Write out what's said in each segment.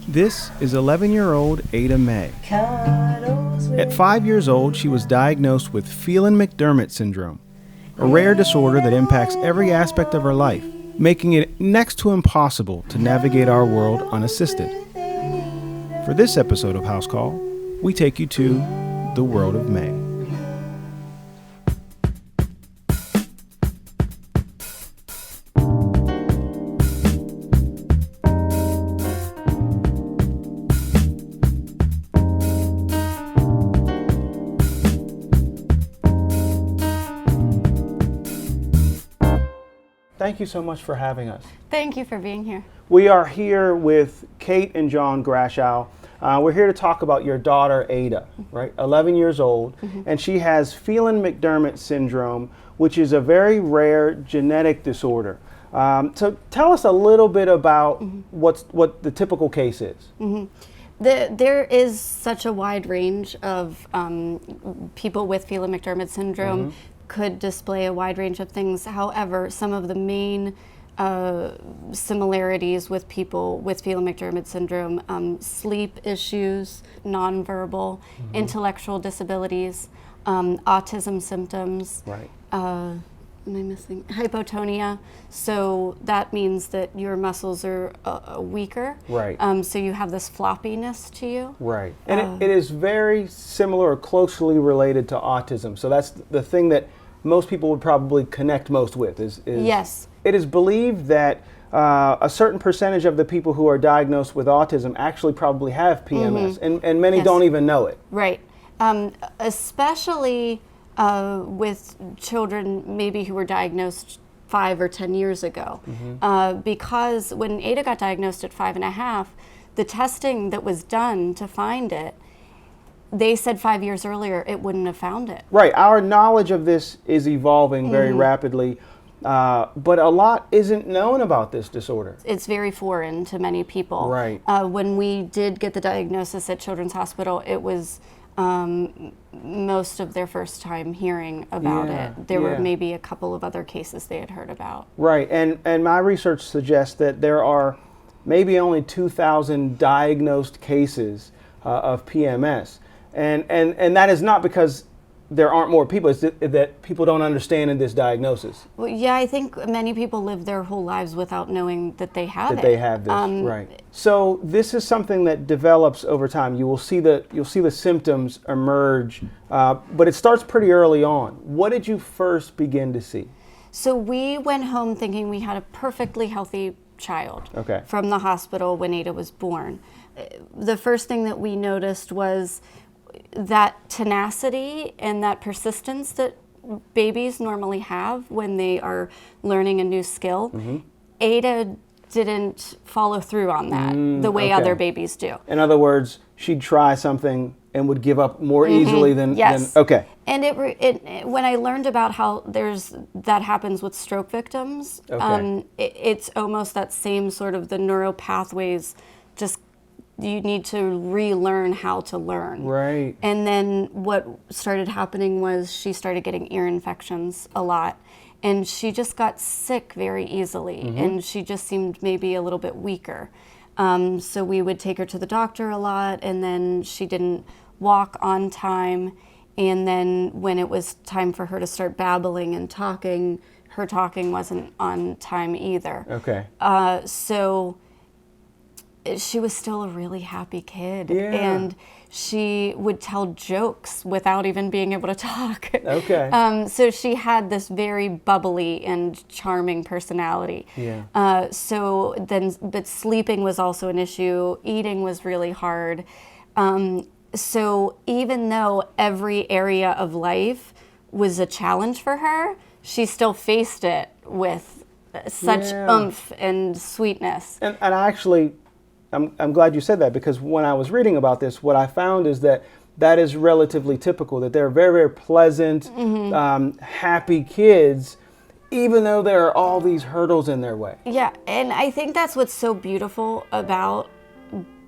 This is 11-year-old Ada May. At 5 years old, she was diagnosed with Phelan-McDermid syndrome, a rare disorder that impacts every aspect of her life, making it next to impossible to navigate our world unassisted. For this episode of House Call, we take you to the world of May. Thank you so much for having us. Thank you for being here. We are here with Kate and John Grashow. We're here to talk about your daughter, Ada, right? 11 years old, and she has Phelan-McDermid syndrome, which is a very rare genetic disorder. So tell us a little bit about what the typical case is. There is such a wide range of people with Phelan-McDermid syndrome could display a wide range of things. However, some of the main similarities with people with Phelan-McDermid syndrome, sleep issues, nonverbal, intellectual disabilities, autism symptoms, am I missing? Hypotonia. So that means that your muscles are weaker. Right. So you have this floppiness to you. Right. And it is very similar or closely related to autism. So that's the thing that most people would probably connect most with. Yes. It is believed that a certain percentage of the people who are diagnosed with autism actually probably have PMS, and many don't even know it. Right. Especially with children maybe who were diagnosed 5 or 10 years ago. Because when Ada got diagnosed at 5.5, the testing that was done to find it, they said 5 years earlier it wouldn't have found it. Right. Our knowledge of this is evolving very rapidly, but a lot isn't known about this disorder. It's very foreign to many people. Right. When we did get the diagnosis at Children's Hospital, it was most of their first time hearing about it. There were maybe a couple of other cases they had heard about. Right, and my research suggests that there are maybe only 2,000 diagnosed cases of PMS. And that is not because there aren't more people, it's that people don't understand this diagnosis. Well, yeah, I think many people live their whole lives without knowing that they have That they have this, right. So this is something that develops over time. You'll see the symptoms emerge, but it starts pretty early on. What did you first begin to see? So we went home thinking we had a perfectly healthy child from the hospital when Ada was born. The first thing that we noticed was that tenacity and that persistence that babies normally have when they are learning a new skill. Ada didn't follow through on that the way other babies do. In other words, she'd try something and would give up more easily than okay. And when I learned about how that happens with stroke victims, it's almost that same sort of the neural pathways just you need to relearn how to learn. Right. And then what started happening was she started getting ear infections a lot, and she just got sick very easily, and she just seemed maybe a little bit weaker. So we would take her to the doctor a lot, and then she didn't walk on time, and then when it was time for her to start babbling and talking, her talking wasn't on time either. Okay. So she was still a really happy kid, and she would tell jokes without even being able to talk. Okay. So she had this very bubbly and charming personality. Yeah. But sleeping was also an issue. Eating was really hard. So even though every area of life was a challenge for her, she still faced it with such oomph and sweetness. And I'm glad you said that, because when I was reading about this, what I found is that is relatively typical, that they're very, very pleasant, happy kids, even though there are all these hurdles in their way. Yeah, and I think that's what's so beautiful about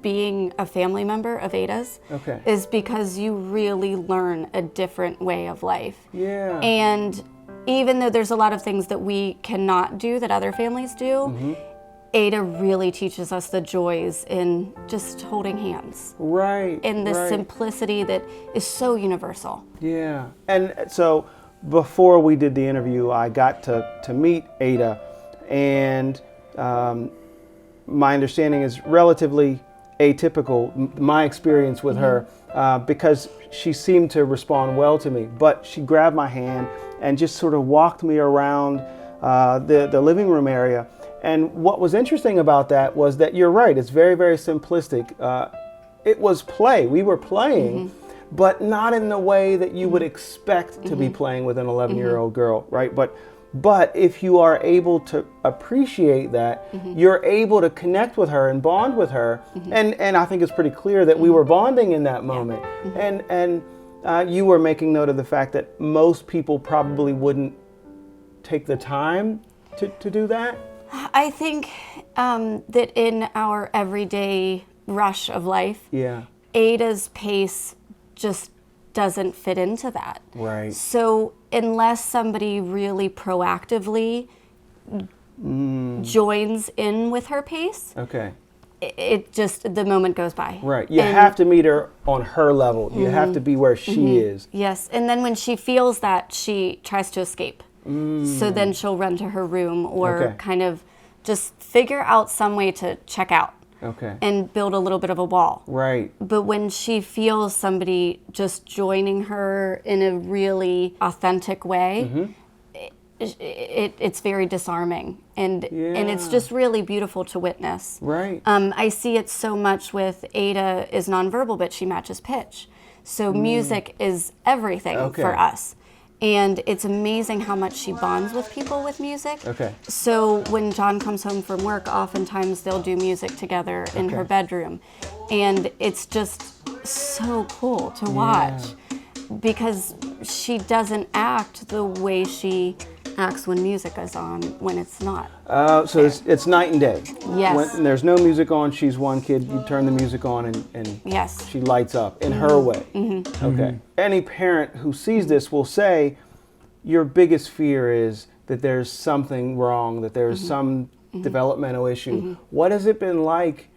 being a family member of Ada's is because you really learn a different way of life. Yeah. And even though there's a lot of things that we cannot do that other families do, Ada really teaches us the joys in just holding hands. Right. In the simplicity that is so universal. Yeah. And so before we did the interview, I got to meet Ada, and my understanding is relatively atypical, my experience with her, because she seemed to respond well to me. But she grabbed my hand and just sort of walked me around the living room area. And what was interesting about that was that you're right, it's very, very simplistic. It was play. We were playing, but not in the way that you would expect to be playing with an 11-year-old girl, right? But if you are able to appreciate that, you're able to connect with her and bond with her. And I think it's pretty clear that we were bonding in that moment. And you were making note of the fact that most people probably wouldn't take the time to do that. I think that in our everyday rush of life, Ada's pace just doesn't fit into that. Right. So unless somebody really proactively joins in with her pace, it just, the moment goes by. Right. You have to meet her on her level. You have to be where she is. Yes. And then when she feels that, she tries to escape. So then she'll run to her room or kind of just figure out some way to check out and build a little bit of a wall. Right. But when she feels somebody just joining her in a really authentic way, it's very disarming. And it's just really beautiful to witness. Right. I see it so much with Ada is nonverbal, but she matches pitch. So music is everything for us. And it's amazing how much she bonds with people with music. So when John comes home from work, oftentimes they'll do music together in her bedroom. And it's just so cool to watch because she doesn't act the way she acts when music is on, when it's not. So it's night and day. Yes. When there's no music on, she's one kid, you turn the music on and she lights up in her way. Any parent who sees this will say, your biggest fear is that there's something wrong, that there's some developmental issue. What has it been like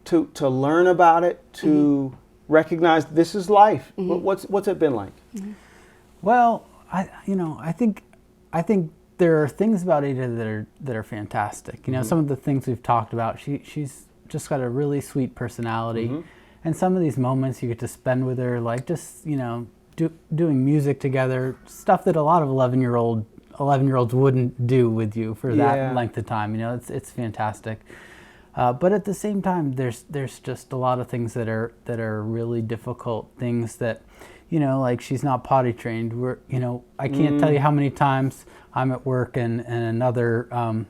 to learn about it, to recognize this is life? What's it been like? Well, I think there are things about Ada that are fantastic. You know, some of the things we've talked about. She's just got a really sweet personality, and some of these moments you get to spend with her, like just doing music together, stuff that a lot of 11-year-olds wouldn't do with you for that length of time. You know, it's fantastic. But at the same time, there's just a lot of things that are really difficult. Things that, like she's not potty trained. I can't tell you how many times I'm at work and another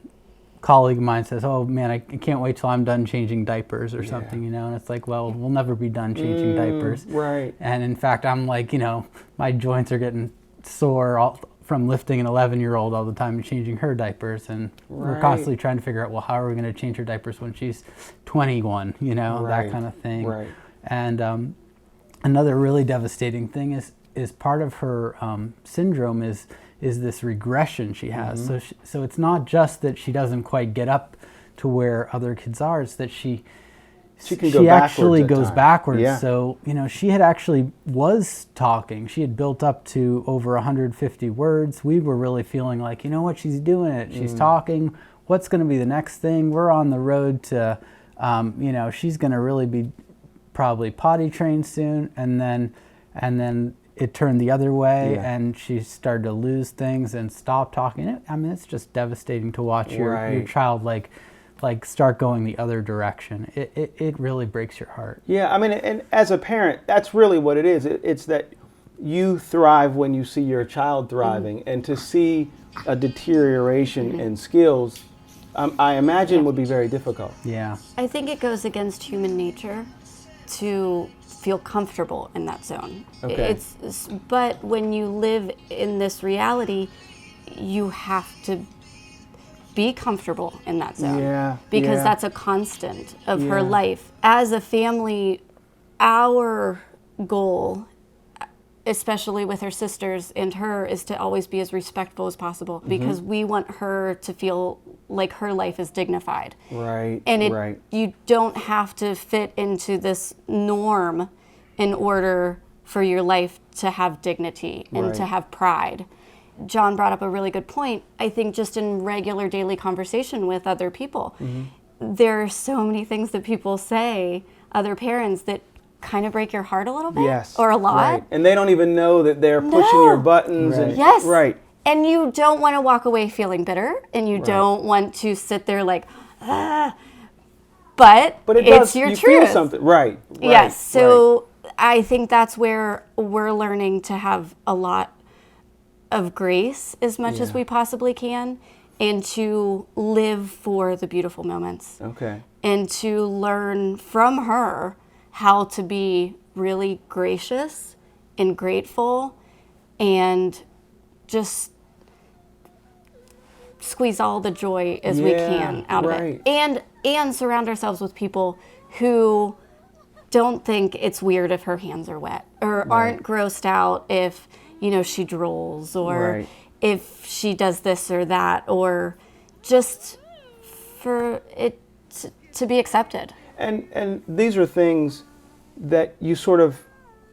colleague of mine says, "Oh man, I can't wait till I'm done changing diapers or something," and it's like, well, we'll never be done changing diapers. Right. And in fact, I'm like, my joints are getting sore from lifting an 11-year-old all the time and changing her diapers, and we're constantly trying to figure out, well, how are we going to change her diapers when she's 21, that kind of thing. Right. And another really devastating thing is part of her syndrome is this regression she has. So it's not just that she doesn't quite get up to where other kids are, it's that she actually goes backwards. Yeah. So, she had actually was talking. She had built up to over 150 words. We were really feeling like, what, she's doing it. She's talking. What's going to be the next thing? We're on the road to, she's going to really be probably potty trained soon. And then it turned the other way, and she started to lose things and stop talking. I mean, it's just devastating to watch your child like start going the other direction. It really breaks your heart. Yeah, I mean, and as a parent, that's really what it is. It's that you thrive when you see your child thriving, and to see a deterioration in skills, I imagine would be very difficult. Yeah. I think it goes against human nature to feel comfortable in that zone. But when you live in this reality, you have to be comfortable in that zone. Yeah. Because yeah. that's a constant of her Yeah. life. As a family, our goal, especially with her sisters and her, is to always be as respectful as possible, because we want her to feel like her life is dignified. Right. And right. you don't have to fit into this norm in order for your life to have dignity and to Right. have pride. John brought up a really good point. I think just in regular daily conversation with other people, there are so many things that people say, other parents, that kind of break your heart a little bit, Yes. or a lot. Right. And they don't even know that they're pushing your buttons. Right. And, Yes. Right. And you don't want to walk away feeling bitter, and you don't want to sit there like, ah. But it it's does. your You truth. feel something. Right. Yes. So right. I think that's where we're learning to have a lot of grace as much as we possibly can, and to live for the beautiful moments. Okay. And to learn from her how to be really gracious and grateful, and just squeeze all the joy as we can out of it. And surround ourselves with people who don't think it's weird if her hands are wet, or aren't grossed out if, she drools, or if she does this or that, or just for it to be accepted. And these are things that you sort of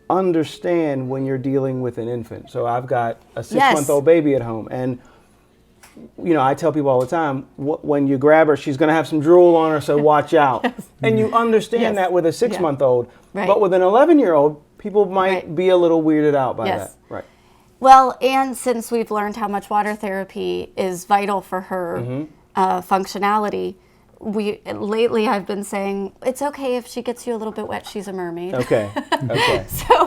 understand when you're dealing with an infant. So I've got a 6-month-old baby at home, and I tell people all the time, when you grab her, she's going to have some drool on her, so watch out. And you understand that with a 6-month-old, but with an 11-year-old, people might be a little weirded out by that. Right. Well, and since we've learned how much water therapy is vital for her functionality, lately I've been saying, it's okay if she gets you a little bit wet, she's a mermaid. Okay. Okay. So,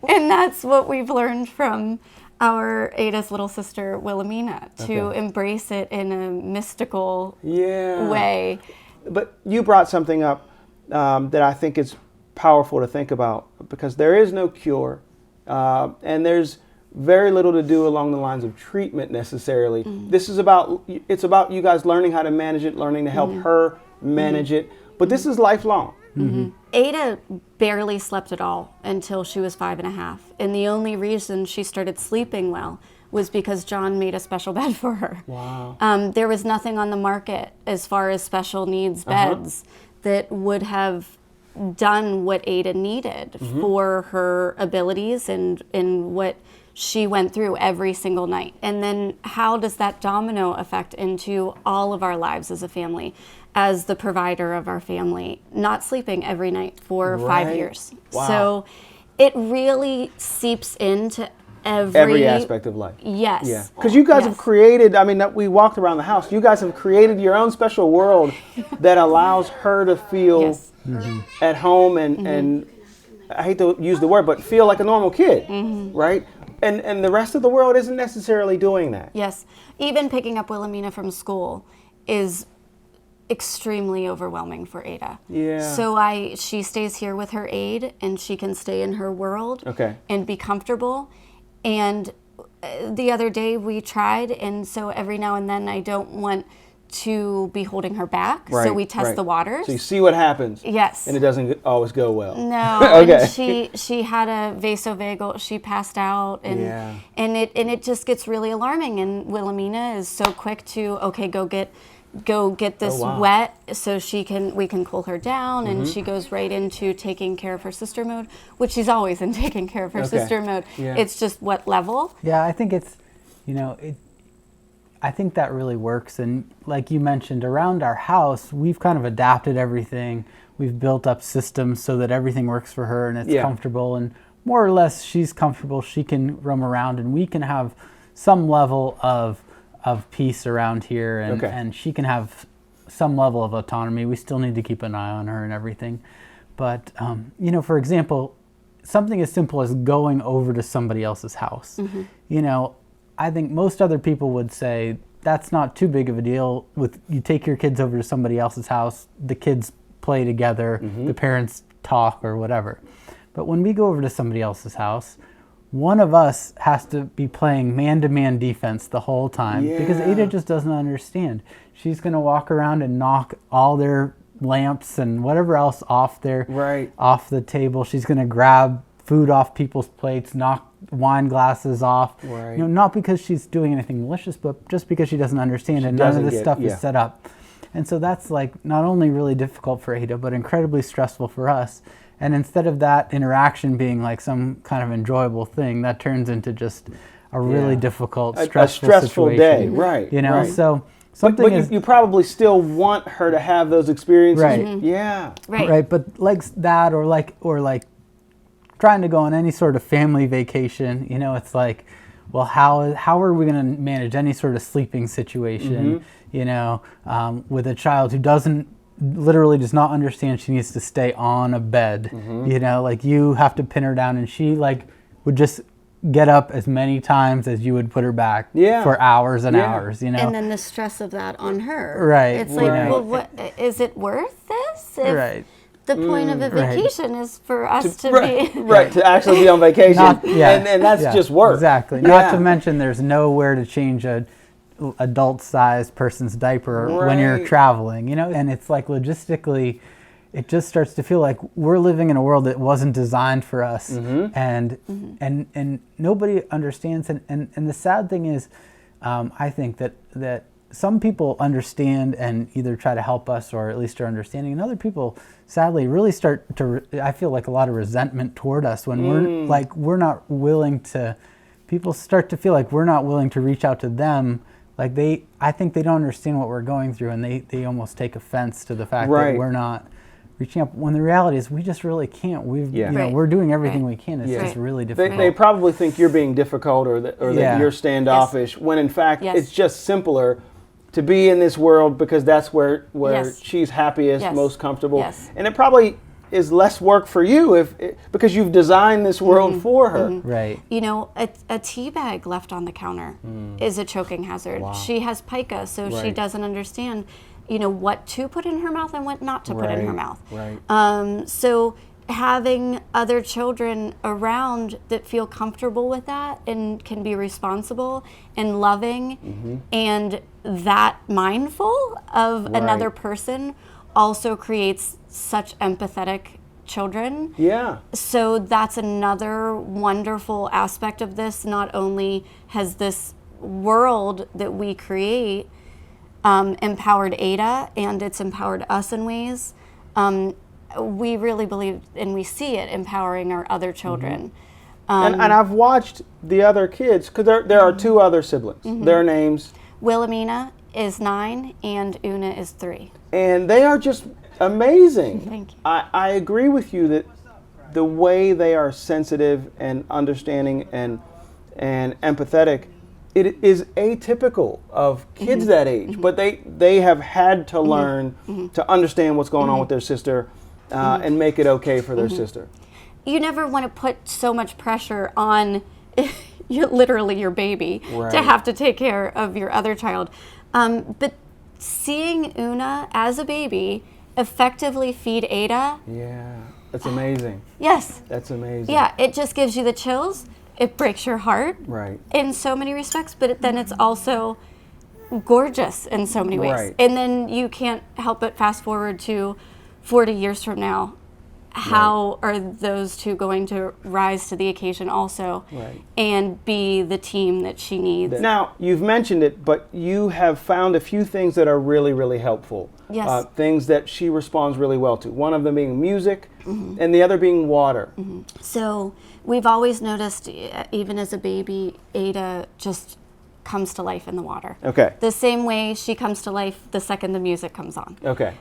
and that's what we've learned from our Ada's little sister, Wilhelmina, to embrace it in a mystical way. But you brought something up that I think is powerful to think about, because there is no cure, and there's very little to do along the lines of treatment necessarily. This is about you guys learning how to manage it, learning to help her manage it. But this is lifelong. Ada barely slept at all until she was 5.5. And the only reason she started sleeping well was because John made a special bed for her. Wow. There was nothing on the market as far as special needs beds that would have done what Ada needed for her abilities and what she went through every single night. And then how does that domino effect into all of our lives as a family, as the provider of our family, not sleeping every night for 5 years. Wow. So it really seeps into every aspect of life. Yes. Yeah. Because you guys have created, we walked around the house, you guys have created your own special world that allows her to feel at home and I hate to use the word, but feel like a normal kid, right? And the rest of the world isn't necessarily doing that. Yes. Even picking up Wilhelmina from school is extremely overwhelming for Ada. Yeah. So she stays here with her aide, and she can stay in her world and be comfortable. And the other day we tried, and so every now and then I don't want to be holding her back, so we test the waters. So you see what happens. Yes. And it doesn't always go well. No. Okay. And she had a vasovagal. She passed out, and it just gets really alarming. And Wilhelmina is so quick to go get this wet so we can cool her down, and she goes right into taking care of her sister mode, which she's always in taking care of her sister mode. Yeah. It's just what level. Yeah, I think it's, I think that really works. And like you mentioned, around our house, we've kind of adapted everything. We've built up systems so that everything works for her and it's comfortable, and more or less she's comfortable. She can roam around, and we can have some level of peace around here, and she can have some level of autonomy. We still need to keep an eye on her and everything. But, for example, something as simple as going over to somebody else's house. I think most other people would say that's not too big of a deal. You take your kids over to somebody else's house, the kids play together, the parents talk or whatever. But when we go over to somebody else's house, one of us has to be playing man-to-man defense the whole time because Ada just doesn't understand. She's going to walk around and knock all their lamps and whatever else off off the table. She's going to grab food off people's plates, knock wine glasses off. Right. Not because she's doing anything malicious, but just because she doesn't understand and none of this stuff is set up. And so that's like not only really difficult for Ada, but incredibly stressful for us. And instead of that interaction being like some kind of enjoyable thing, that turns into just a really difficult, stressful situation. Day, right? So something but you probably still want her to have those experiences, right? Yeah, right. But like that, or like trying to go on any sort of family vacation, it's like, well, how are we going to manage any sort of sleeping situation, with a child who literally does not understand she needs to stay on a bed, like you have to pin her down and she like would just get up as many times as you would put her back for hours and hours, And then the stress of that on her. Right. It's like, well, what is it worth this? If the point of a vacation is for us to be... Right, to actually be on vacation. And that's just work. Exactly. Not to mention there's nowhere to change a adult-sized person's diaper when you're traveling, and it's like logistically it just starts to feel like we're living in a world that wasn't designed for us, and nobody understands, and the sad thing is I think that some people understand and either try to help us or at least are understanding, and other people sadly really start to I feel like a lot of resentment toward us when we're not willing to, people start to feel like we're not willing to reach out to them. Like I think they don't understand what we're going through, and they almost take offense to the fact that we're not reaching out. When the reality is, we just really can't. We're doing everything we can. It's just really difficult. They probably think you're being difficult or that you're standoffish. When in fact it's just simpler to be in this world because that's where she's happiest, most comfortable, and it probably is less work for you because you've designed this world for her. Right. A tea bag left on the counter is a choking hazard. Wow. She has pica, so she doesn't understand, what to put in her mouth and what not to put in her mouth. Right. So having other children around that feel comfortable with that and can be responsible and loving and that mindful of another person also creates such empathetic children. Yeah. So that's another wonderful aspect of this. Not only has this world that we create empowered Ada, and it's empowered us in ways, we really believe and we see it empowering our other children. And I've watched the other kids, because there are two other siblings. Their names? Wilhelmina is 9 and Una is 3. And they are just amazing. Thank you. I agree with you that the way they are sensitive and understanding and empathetic, it is atypical of kids that age. But they have had to learn to understand what's going on with their sister and make it okay for their sister. You never want to put so much pressure on literally your baby to have to take care of your other child. But seeing Una as a baby effectively feed Ada. Yeah, that's amazing. Yes. That's amazing. Yeah, it just gives you the chills. It breaks your heart. Right. In so many respects, but then it's also gorgeous in so many ways. Right. And then you can't help but fast forward to 40 years from now. How are those two going to rise to the occasion also and be the team that she needs? Now, you've mentioned it, but you have found a few things that are really, really helpful. Yes. Things that she responds really well to. One of them being music and the other being water. So we've always noticed, even as a baby, Ada just comes to life in the water. Okay. The same way she comes to life the second the music comes on. Okay.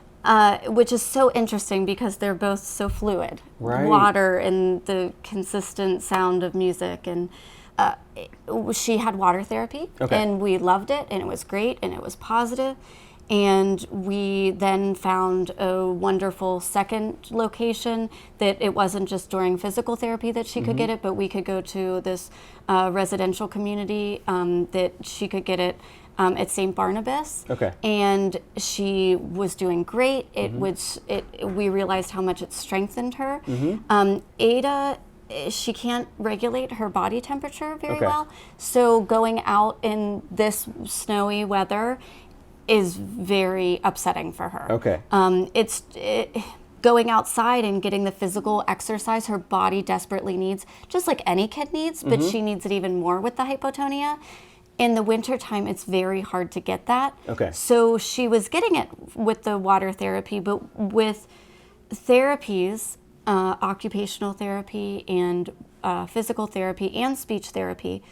Which is so interesting because they're both so fluid. Right. Water and the consistent sound of music. And she had water therapy, and we loved it, and it was great, and it was positive. And we then found a wonderful second location that it wasn't just during physical therapy that she could get it, but we could go to this residential community that she could get it at St. Barnabas. Okay. And she was doing great. We realized how much it strengthened her. Ada she can't regulate her body temperature very well. So going out in this snowy weather is very upsetting for her. Going outside and getting the physical exercise her body desperately needs, just like any kid needs, but she needs it even more with the hypotonia. In the wintertime, it's very hard to get that. So she was getting it with the water therapy, but with therapies, occupational therapy and physical therapy and speech therapy,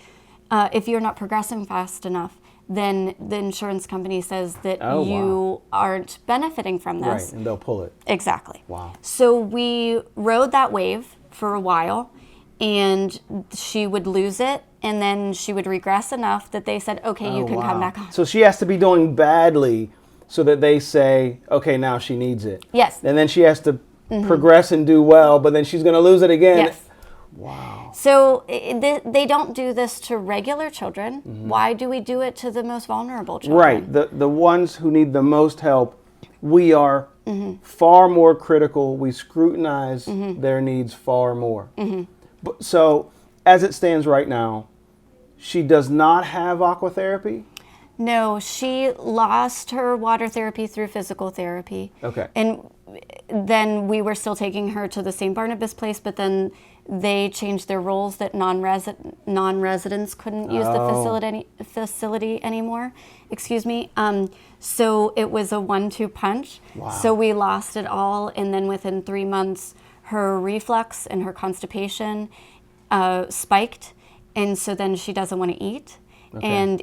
if you're not progressing fast enough, then the insurance company says that you aren't benefiting from this. Right, and they'll pull it. Exactly. Wow. So we rode that wave for a while, and she would lose it, and then she would regress enough that they said, okay, you can come back on. So she has to be doing badly so that they say, okay, now she needs it. Yes. And then she has to progress and do well, but then she's going to lose it again. Yes. Wow. So they don't do this to regular children. Why do we do it to the most vulnerable children? Right. The ones who need the most help, we are far more critical. We scrutinize their needs far more. But, so as it stands right now, she does not have aquatherapy? No, she lost her water therapy through physical therapy. And then we were still taking her to the St. Barnabas place, but then they changed their rules that non-residents couldn't use the facility anymore. Excuse me. So it was a 1-2 punch. So we lost it all, and then within 3 months, her reflux and her constipation spiked, and so then she doesn't want to eat. And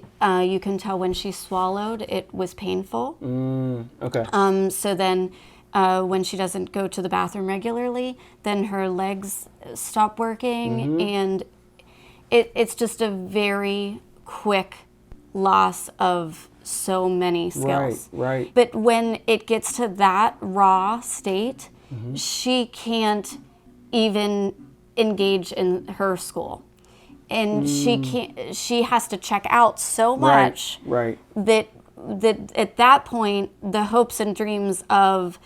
you can tell when she swallowed, it was painful. So then when she doesn't go to the bathroom regularly, then her legs stop working, and it's just a very quick loss of so many skills. Right. But when it gets to that raw state, she can't even engage in her school. And she has to check out so much that at that point, the hopes and dreams of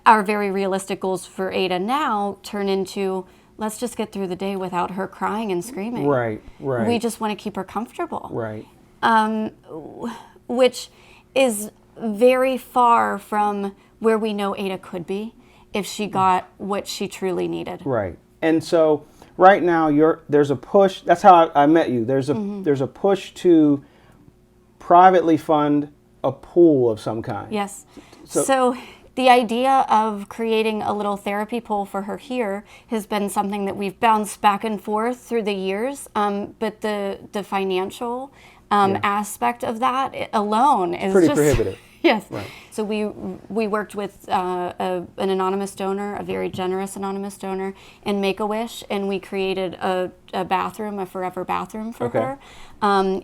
our very realistic goals for Ada now turn into, let's just get through the day without her crying and screaming. Right. We just want to keep her comfortable. Right. Which is very far from where we know Ada could be if she got what she truly needed. Right. And so right now there's a push. That's how I met you. There's a push to privately fund a pool of some kind. Yes. So the idea of creating a little therapy pool for her here has been something that we've bounced back and forth through the years. But the financial aspect of that alone is pretty just prohibitive. Yes. Right. So we worked with an anonymous donor, a very generous anonymous donor, in Make-A-Wish, and we created a bathroom, a forever bathroom for her,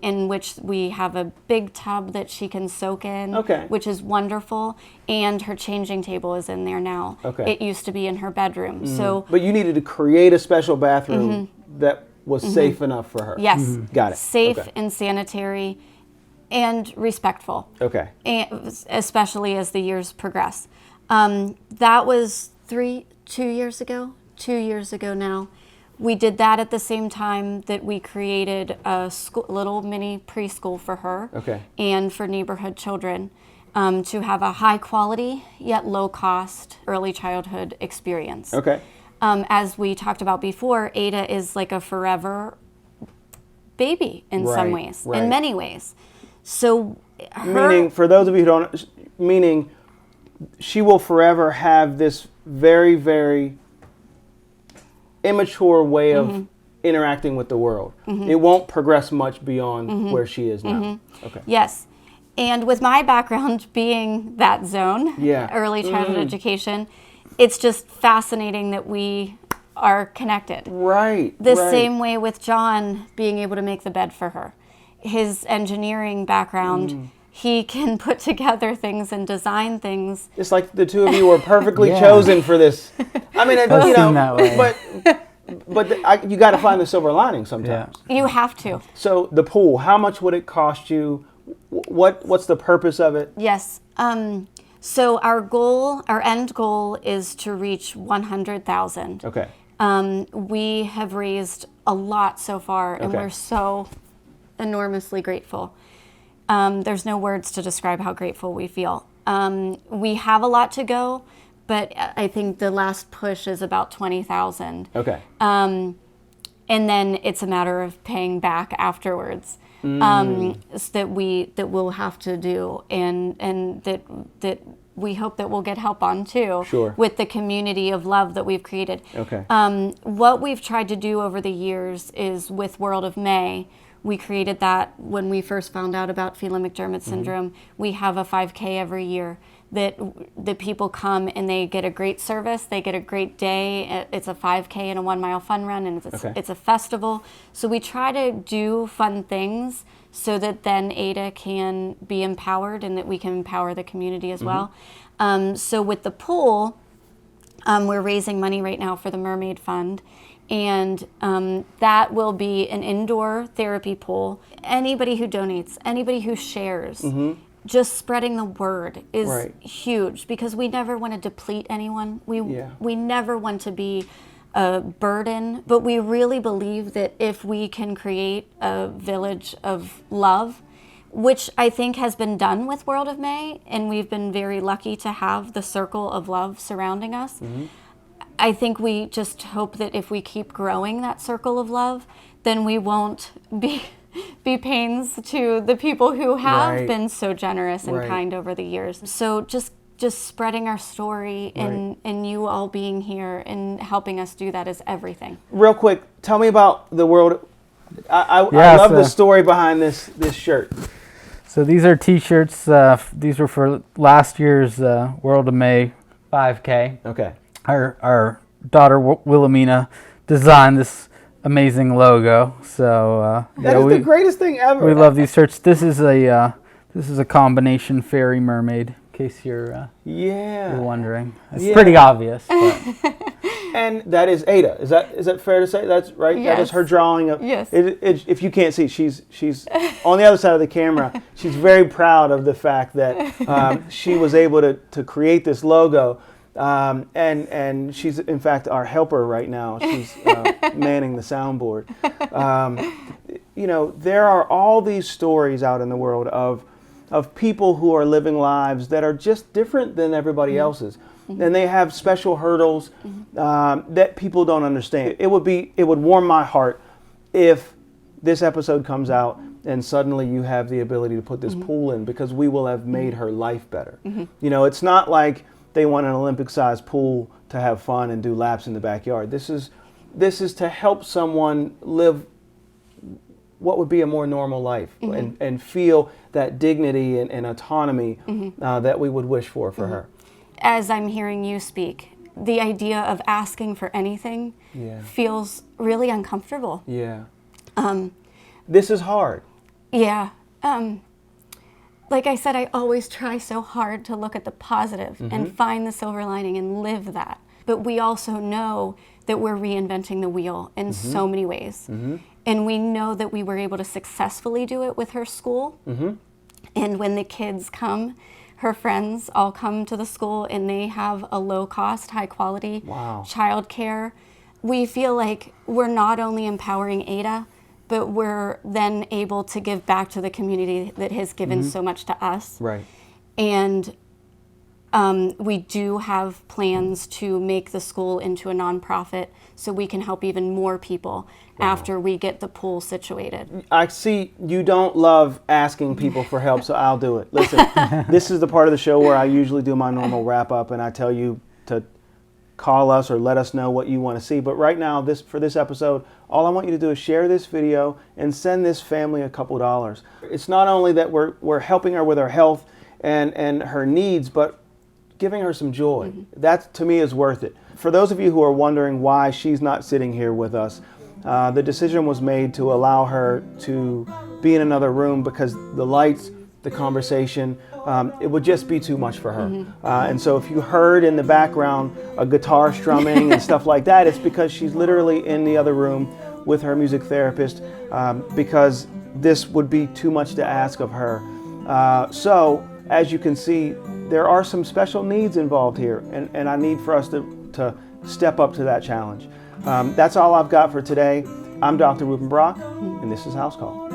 in which we have a big tub that she can soak in, which is wonderful, and her changing table is in there now. It used to be in her bedroom. So, but you needed to create a special bathroom that was safe enough for her. Yes. Got it. Safe and sanitary and respectful. And especially as the years progress. That was 2 years ago. 2 years ago now. We did that at the same time that we created a little mini preschool for her and for neighborhood children to have a high quality yet low cost early childhood experience. As we talked about before, Ada is like a forever baby in some ways, in many ways. So meaning, for those of you who don't, meaning she will forever have this very, very immature way of interacting with the world. It won't progress much beyond where she is now. Yes. And with my background being that zone, Yeah. early childhood education, it's just fascinating that we are connected. Right. The same way with John being able to make the bed for her. His engineering background, he can put together things and design things. It's like the two of you were perfectly chosen for this. I mean, you know, but you got to find the silver lining sometimes. You have to. So the pool, how much would it cost you? What's the purpose of it? Yes. So our end goal is to reach 100,000. We have raised a lot so far, and we're so enormously grateful. There's no words to describe how grateful we feel. We have a lot to go, but I think the last push is about 20,000. Okay. And then it's a matter of paying back afterwards. That we'll have to do, and that we hope that we'll get help on too. Sure. With the community of love that we've created. Okay. What we've tried to do over the years is with World of May. We created that when we first found out about Phelan-McDermid syndrome. We have a 5K every year that the people come and they get a great service, they get a great day. It's a 5K and a 1 mile fun run, and it's a festival. So we try to do fun things so that then Ada can be empowered and that we can empower the community as well. So with the pool, we're raising money right now for the Mermaid Fund. And that will be an indoor therapy pool. Anybody who donates, anybody who shares, just spreading the word is huge, because we never want to deplete anyone. We never want to be a burden, but we really believe that if we can create a village of love, which I think has been done with World of May, and we've been very lucky to have the circle of love surrounding us. I think we just hope that if we keep growing that circle of love, then we won't be pains to the people who have been so generous and kind over the years. So just spreading our story and you all being here and helping us do that is everything. Real quick, tell me about the World. I love the story behind this shirt. So these are T-shirts. These were for last year's World of May 5K. Okay. Our daughter Wilhelmina designed this amazing logo. So that is the greatest thing ever. We love these shirts. This is a combination fairy mermaid. In case you're wondering, it's pretty obvious. But. And that is Ada. Is that fair to say? That's right. Yes. That is her drawing of. Yes. If you can't see, she's on the other side of the camera. She's very proud of the fact that she was able to create this logo. And she's in fact our helper right now. She's manning the soundboard. There are all these stories out in the world of people who are living lives that are just different than everybody else's, and they have special hurdles that people don't understand. It would warm my heart if this episode comes out and suddenly you have the ability to put this pool in, because we will have made her life better. It's not like they want an Olympic-sized pool to have fun and do laps in the backyard. This is to help someone live what would be a more normal life and feel that dignity and autonomy that we would wish for her. As I'm hearing you speak, the idea of asking for anything feels really uncomfortable. Yeah. This is hard. Yeah. Like I said, I always try so hard to look at the positive and find the silver lining and live that. But we also know that we're reinventing the wheel in so many ways. And we know that we were able to successfully do it with her school. And when the kids come, her friends all come to the school and they have a low-cost, high-quality childcare. We feel like we're not only empowering Ada, but we're then able to give back to the community that has given so much to us. Right. And we do have plans to make the school into a nonprofit so we can help even more people after we get the pool situated. I see you don't love asking people for help, so I'll do it. Listen, this is the part of the show where I usually do my normal wrap-up and I tell you to call us or let us know what you want to see. But right now, for this episode, all I want you to do is share this video and send this family a couple dollars. It's not only that we're helping her with her health and her needs, but giving her some joy. That, to me, is worth it. For those of you who are wondering why she's not sitting here with us, the decision was made to allow her to be in another room because the lights, the conversation, it would just be too much for her. And so if you heard in the background a guitar strumming and stuff like that, it's because she's literally in the other room with her music therapist because this would be too much to ask of her. So as you can see, there are some special needs involved here, and I need for us to step up to that challenge. That's all I've got for today. I'm Dr. Rueben Brock, and this is House Call.